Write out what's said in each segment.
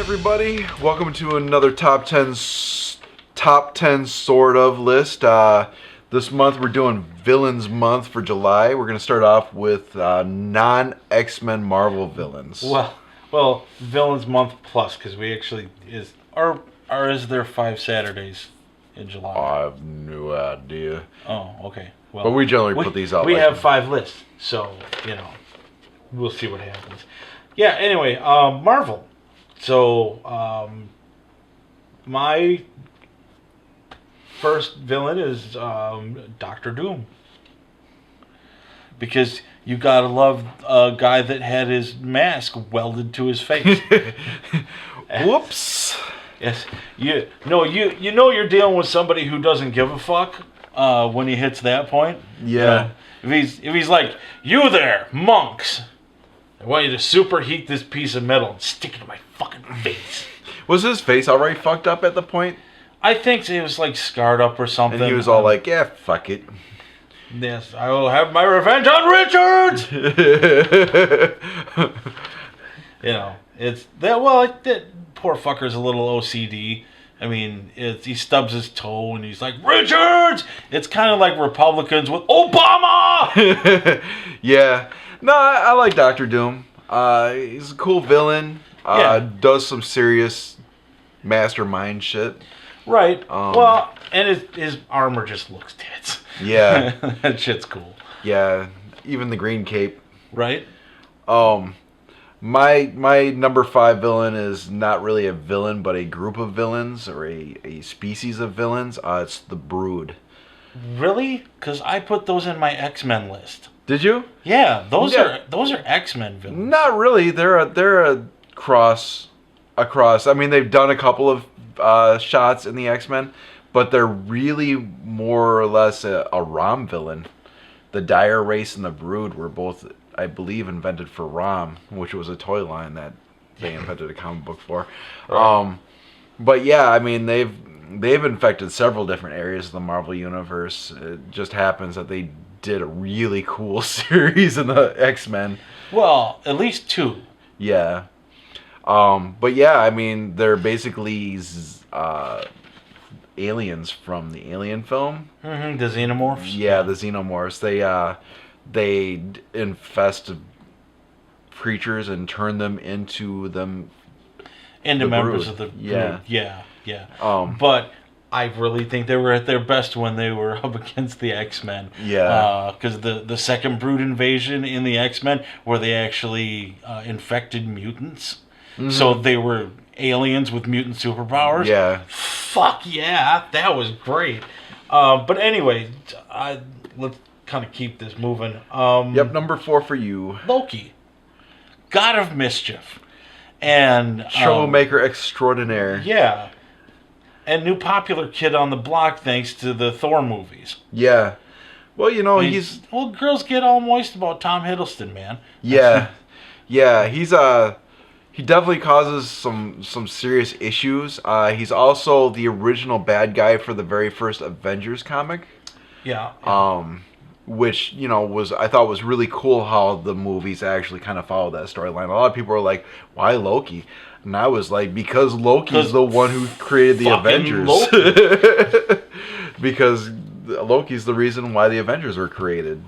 everybody, welcome to another top 10 sort of list. This month we're doing Villains Month for July. We're going to start off with non-X-Men Marvel villains. Well, Villains Month plus, because we actually is there 5 Saturdays in July? I have no idea. Oh, okay. Well, but we generally put these out. We have 5 lists, so we'll see what happens. Yeah. Anyway, Marvel. So my first villain is Doctor Doom, because you gotta love a guy that had his mask welded to his face. Whoops. Yes. You know you're dealing with somebody who doesn't give a fuck when he hits that point. Yeah. If he's like, "You there, monks, I want you to superheat this piece of metal and stick it to my fucking face." Was his face already fucked up at the point? I think it was like scarred up or something. And he was all like, "Yeah, fuck it." Yes, I will have my revenge on Richards. It's that. Well, that poor fucker's a little OCD. I mean, he stubs his toe and he's like, "Richards!" It's kind of like Republicans with Obama. Yeah. No, I like Doctor Doom. He's a cool villain. Does some serious mastermind shit. Right. Well, and his armor just looks tits. Yeah. That shit's cool. Yeah. Even the green cape. Right. My number 5 villain is not really a villain, but a group of villains or a species of villains. It's the Brood. Really? Because I put those in my X-Men list. Did you? Yeah, those are X-Men villains. Not really. They're a cross. I mean, they've done a couple of shots in the X-Men, but they're really more or less a ROM villain. The Dire Race and the Brood were both, I believe, invented for ROM, which was a toy line that they invented a comic book for. Right. But yeah, I mean, they've infected several different areas of the Marvel Universe. It just happens that they did a really cool series in the X-Men. Well, at least 2. Yeah. But yeah, I mean, they're basically aliens from the Alien film. Mm-hmm, the Xenomorphs. Yeah, the Xenomorphs. They infest creatures and turn them into members of the Brood. Yeah. But I really think they were at their best when they were up against the X-Men. Yeah. Because the second Brood invasion in the X-Men, where they actually infected mutants. Mm-hmm. So they were aliens with mutant superpowers. Yeah. Fuck yeah, that was great. But anyway, let's kind of keep this moving. Yep, number 4 for you. Loki, God of Mischief, and troublemaker extraordinaire. Yeah, and new popular kid on the block thanks to the Thor movies. Yeah. Well, girls get all moist about Tom Hiddleston, man. Yeah. Yeah, he definitely causes some serious issues. He's also the original bad guy for the very first Avengers comic. Yeah. Which, I thought was really cool how the movies actually kind of followed that storyline. A lot of people were like, "Why Loki?" And I was like, because Loki's the one who created the Avengers. Because Loki's the reason why the Avengers were created.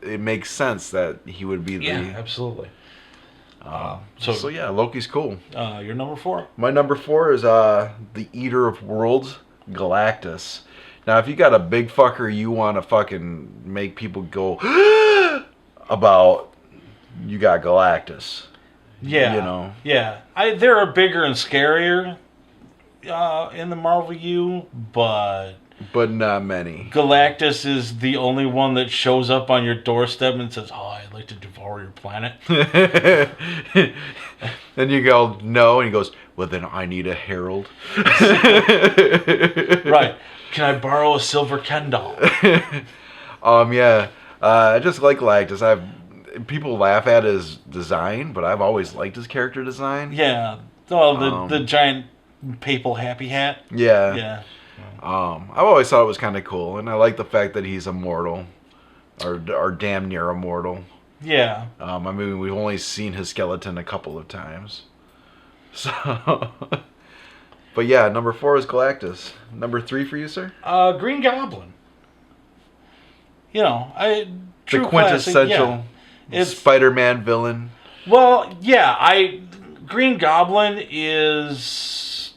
It makes sense that he would be the... Yeah, absolutely. So yeah, Loki's cool. Your number 4? My number 4 is the Eater of Worlds, Galactus. Now, if you got a big fucker you want to fucking make people go about, you got Galactus. Yeah. Yeah. There are bigger and scarier in the Marvel U, but not many. Galactus is the only one that shows up on your doorstep and says, "Oh, I'd like to devour your planet." Then you go, "No," and he goes, "Well, then I need a herald." Right. Can I borrow a silver Ken doll? Yeah. I just like Galactus. People laugh at his design, but I've always liked his character design. Yeah. Oh, the giant papal happy hat. Yeah. Yeah. I've always thought it was kind of cool, and I like the fact that he's immortal, or damn near immortal. Yeah. I mean, we've only seen his skeleton a couple of times. So, but yeah, number 4 is Galactus. Number 3 for you, sir? Green Goblin. You know, The true quintessential classic, yeah. It's Spider-Man villain. well, yeah. Green Goblin is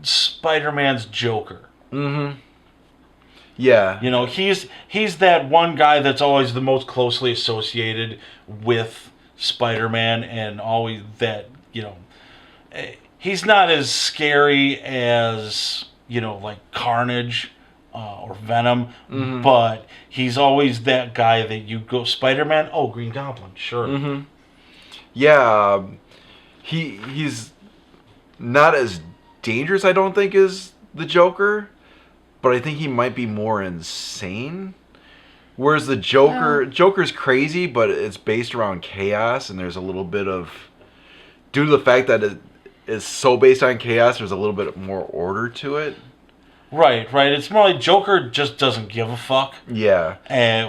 Spider-Man's Joker. Mm-hmm. Yeah. You know, he's that one guy that's always the most closely associated with Spider-Man, and always that, you know, he's not as scary as, you know, like Carnage or Venom, but he's always that guy that you go, Spider-Man, oh, Green Goblin, sure. Mm-hmm. Yeah. He's not as dangerous, I don't think, as the Joker, but I think he might be more insane. Whereas the Joker's crazy, but it's based around chaos, and there's a little bit of, due to the fact that it is so based on chaos, there's a little bit more order to it. Right. It's more like Joker just doesn't give a fuck. Yeah.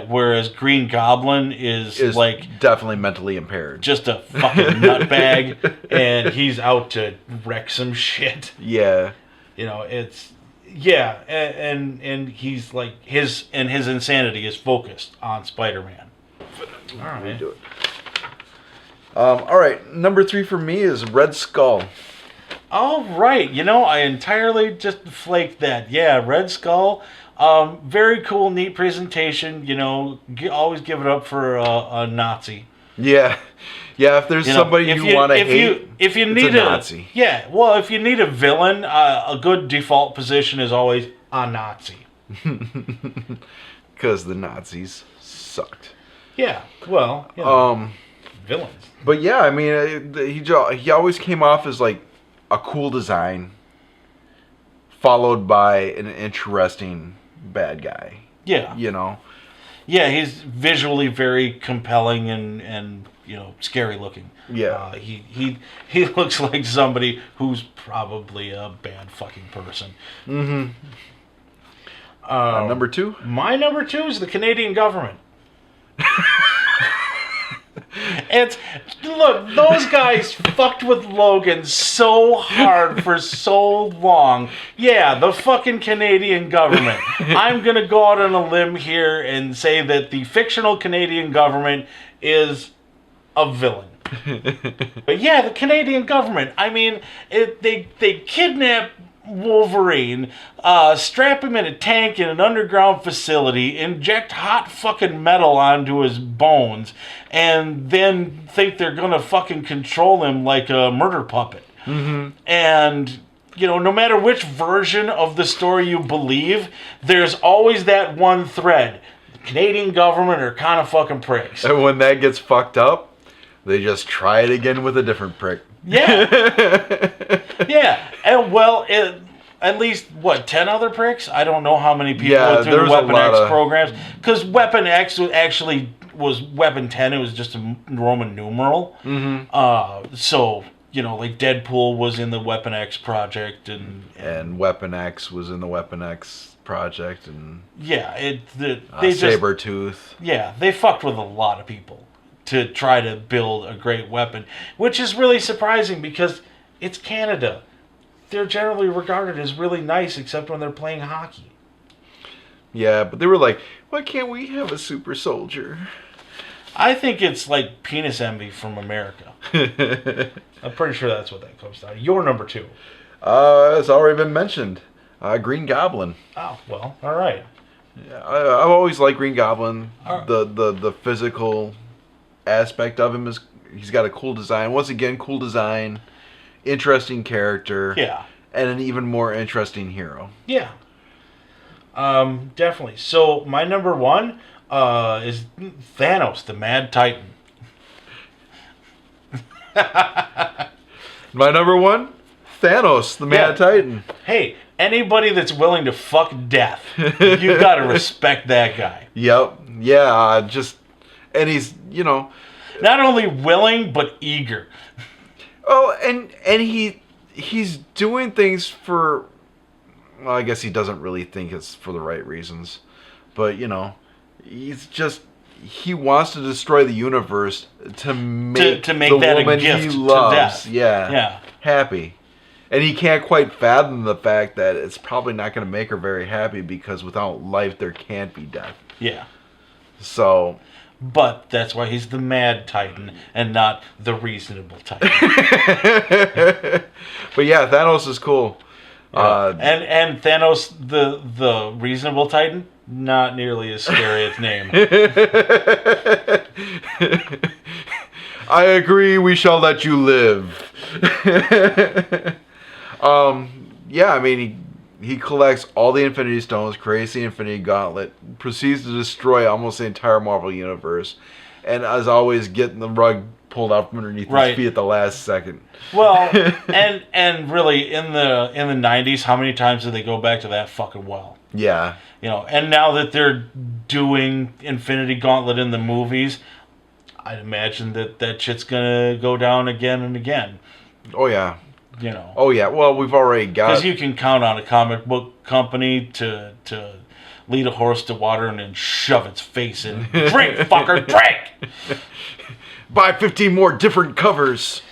Whereas Green Goblin is like definitely mentally impaired. just a fucking nutbag, and he's out to wreck some shit. Yeah. You know, it's yeah, and he's like his insanity is focused on Spider-Man. All right. Do it. All right. Number 3 for me is Red Skull. All right. You know, I entirely just flaked that. Yeah, Red Skull. Very cool, neat presentation. You know, always give it up for a Nazi. Yeah. Yeah, if there's somebody you want to hate, if you need a Nazi. Yeah, well, if you need a villain, a good default position is always a Nazi. Because the Nazis sucked. Yeah, well, you know, villains. But yeah, I mean, he always came off as like a cool design, followed by an interesting bad guy. Yeah. You know? Yeah, he's visually very compelling and you know, scary looking. Yeah. He looks like somebody who's probably a bad fucking person. Mm-hmm. Number 2? My number 2 is the Canadian government. Look, those guys fucked with Logan so hard for so long. Yeah, the fucking Canadian government. I'm gonna go out on a limb here and say that the fictional Canadian government is a villain. But yeah, the Canadian government. I mean, they kidnap Wolverine, strap him in a tank in an underground facility, inject hot fucking metal onto his bones, and then think they're gonna fucking control him like a murder puppet. Mm-hmm. And you know, no matter which version of the story you believe, there's always that one thread. The Canadian government are kind of fucking pricks. And when that gets fucked up, they just try it again with a different prick. Yeah. Yeah. And well, at least, 10 other pricks? I don't know how many people went through the Weapon X programs. Because Weapon X was Weapon 10. It was just a Roman numeral. Mm-hmm. So, you know, like Deadpool was in the Weapon X project. And Weapon X was in the Weapon X project. And yeah. They Sabretooth. Yeah, they fucked with a lot of people to try to build a great weapon, which is really surprising because it's Canada. They're generally regarded as really nice, except when they're playing hockey. Yeah, but they were like, why can't we have a super soldier? I think it's like penis envy from America. I'm pretty sure that's what that comes down to. Your number 2. It's already been mentioned. Green Goblin. Oh, well, all right. Yeah, I've always liked Green Goblin. The physical aspect of him is, he's got a cool design. Once again, cool design, interesting character. Yeah. And an even more interesting hero. Yeah. Definitely. So my number 1 is Thanos, the Mad Titan. My number 1, Thanos, the Mad Titan. Hey, anybody that's willing to fuck death, you gotta respect that guy. Yep. Yeah, and he's, you know, not only willing but eager. Oh, and he's doing things for, well, I guess he doesn't really think it's for the right reasons, but you know, he wants to destroy the universe to make to the that woman a gift he loves. to death. Yeah. Yeah. happy. And he can't quite fathom the fact that it's probably not going to make her very happy because without life there can't be death. Yeah. So, But that's why he's the Mad Titan and not the Reasonable Titan. but yeah, Thanos is cool. And Thanos, the Reasonable Titan, not nearly as scary its name. I agree. We shall let you live. Yeah, I mean, he collects all the Infinity Stones, creates the Infinity Gauntlet, proceeds to destroy almost the entire Marvel Universe, and as always, getting the rug pulled out from underneath his feet at the last second. Well, and really, in the 90s, how many times did they go back to that fucking well? Yeah. You know, and now that they're doing Infinity Gauntlet in the movies, I'd imagine that shit's gonna go down again and again. Oh, yeah. You know. Oh, yeah. Well, we've already got... Because you can count on a comic book company to lead a horse to water and then shove its face in. Drink, fucker, drink! Buy 15 more different covers.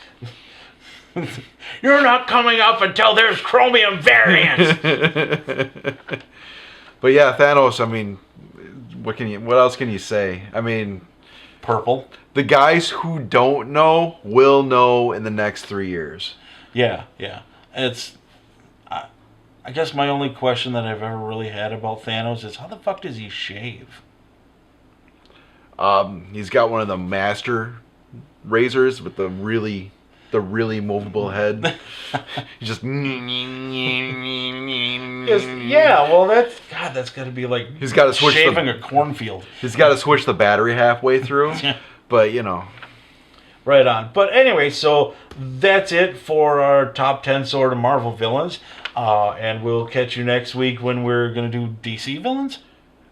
You're not coming up until there's chromium variants! But yeah, Thanos, I mean, what else can you say? I mean... Purple. The guys who don't know will know in the next 3 years. Yeah. It's... I guess my only question that I've ever really had about Thanos is how the fuck does he shave? He's got one of the master razors with the really movable head. He's just... Yeah, well, that's got to be like he's got to switch shaving a cornfield. He's got to switch the battery halfway through. But, you know. Right on. But anyway, so that's it for our top 10 sort of Marvel villains. And we'll catch you next week when we're going to do DC villains.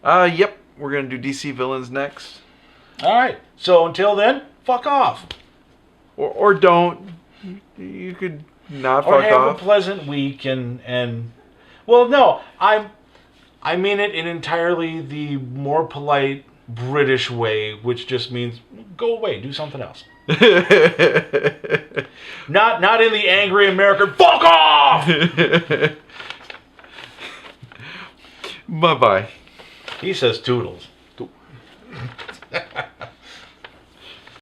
Yep. We're going to do DC villains next. All right. So until then, fuck off. Or don't. You could not fuck off. Or have a pleasant week and well, no, I mean it in entirely the more polite British way, which just means go away, do something else. Not in the angry American fuck off. Bye-bye. He says toodles.